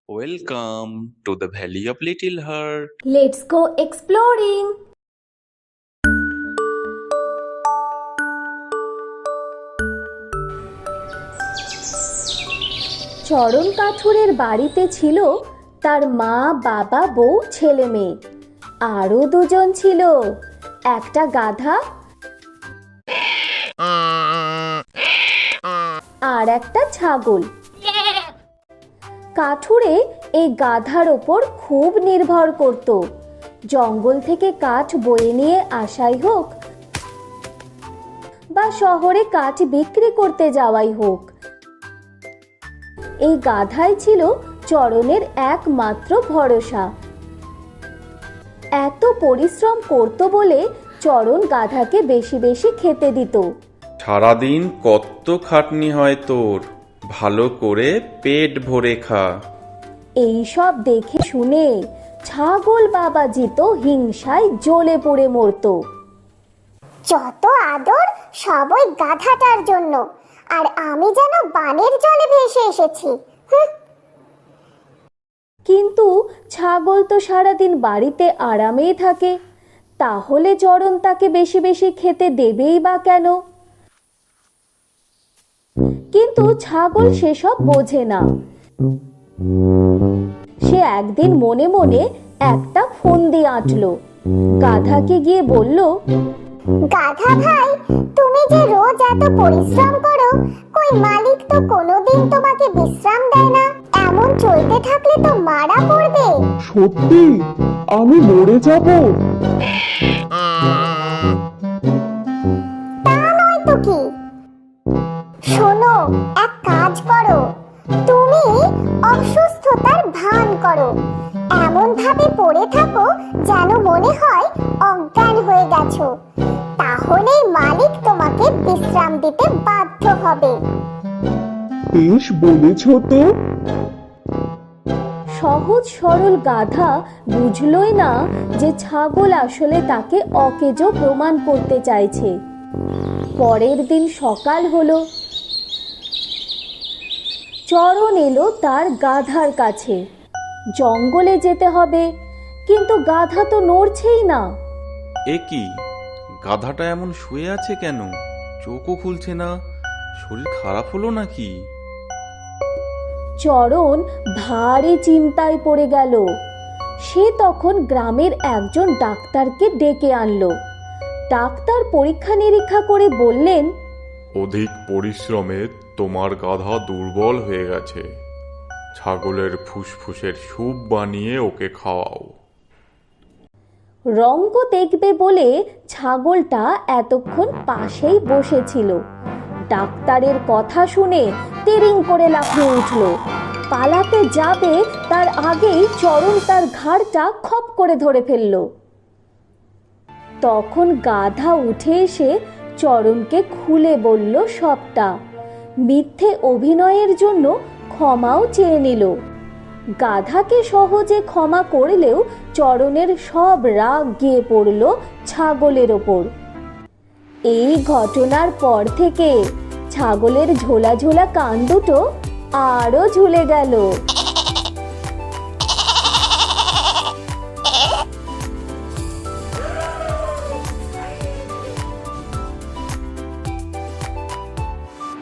Welcome to the Valley of Little Heart. Let's go exploring. চরণ কাঠুরের বাড়িতে ছিল তার মা, বাবা, বউ, ছেলে মেয়ে। আরো দুজন ছিল, একটা গাধা আর একটা ছাগল। কাঠুরে এই গাধার ওপর খুব নির্ভর করত। জঙ্গল থেকে কাঠ বয়ে নিয়ে আসাই হোক বা শহরে কাঠ বিক্রি করতে যাওয়াই হোক, এই গাধাই ছিল চরণের একমাত্র ভরসা। এত পরিশ্রম করত বলে চরণ গাধাকে বেশি বেশি খেতে দিত। সারাদিন কত খাটনি হয় তোর, ভালো করে পেট ভরে খা। এই সব দেখে শুনে ছাগল বাবাজি তো হিংসায় জ্বলে পড়ে মরত। যত আদর সব ওই গাধাটার জন্য, আর আমি যেন বানের জলে ভেসে এসেছি। কিন্তু ছাগল তো সারাদিন বাড়িতে আরামেই থাকে, তাহলে চরণ তাকে বেশি বেশি খেতে দেবেই বা কেন? কিন্তু ছাগল সেসব বোঝে না। সে একদিন মনে মনে একটা ফন্দি আঁটলো, গাধাকে গিয়ে বলল, গাধা ভাই, তুমি যে রোজ এত পরিশ্রম করো, কই মালিক তো কোনোদিন তোমাকে বিশ্রাম দেয় না। এমন চলতে থাকলে তো মারা পড়বে। সত্যি আমি মরে যাব? তা নয় তো কি, শোনো, এক কাজ করো, তুমি অসুস্থতার ভান করো, এমন ভাবে পড়ে থাকো যেন মনে হয় অজ্ঞান হয়ে গেছো, তাহলেই মালিক তোমাকে বিশ্রাম দিতে বাধ্য হবে। বেশ বলেছো তো। সহজ সরল গাধা বুঝলই না যে ছাগল আসলে তাকে অকেজো প্রমাণ করতে চাইছে। পরের দিন সকাল হলো, চরণ এলো তার গাধার কাছে। জঙ্গলে যেতে হবে, কিন্তু গাধা তো নড়ছেই না। এ কি, গাধাটা এমন শুয়ে আছে কেন? চোখও খুলছে না, শরীর খারাপ হলো নাকি? চরণ ভারী চিন্তায় পড়ে গেল। সে তখন গ্রামের একজন ডাক্তারকে ডেকে আনলো। ডাক্তার পরীক্ষা নিরীক্ষা করে বললেন, অধিক পরিশ্রমে তোমার গাধা দুর্বল হয়ে গেছে। ছাগলের ফুসফুসের স্যুপ বানিয়ে ওকে খাওয়াও। রঙ্গ দেখবে বলে ছাগলটা এতক্ষণ পাশেই বসেছিল। ডাক্তারের কথা শুনে তেরিং করে লাফিয়ে উঠল। পালাতে যাবে তার আগেই চরণ তার ঘাড়টা খপ করে ধরে ফেলল। তখন গাধা উঠে এসে চরণকে খুলে বলল সবটা। মিথ্যে অভিনয়ের জন্য ক্ষমাও চেয়ে নিল। গাধাকে সহজে ক্ষমা করলেও চরণের সব রাগ গিয়ে পড়ল ছাগলের ওপর। এই ঘটনার পর থেকে ছাগলের ঝোলা ঝোলা কান দুটো আরো ঝুলে গেল।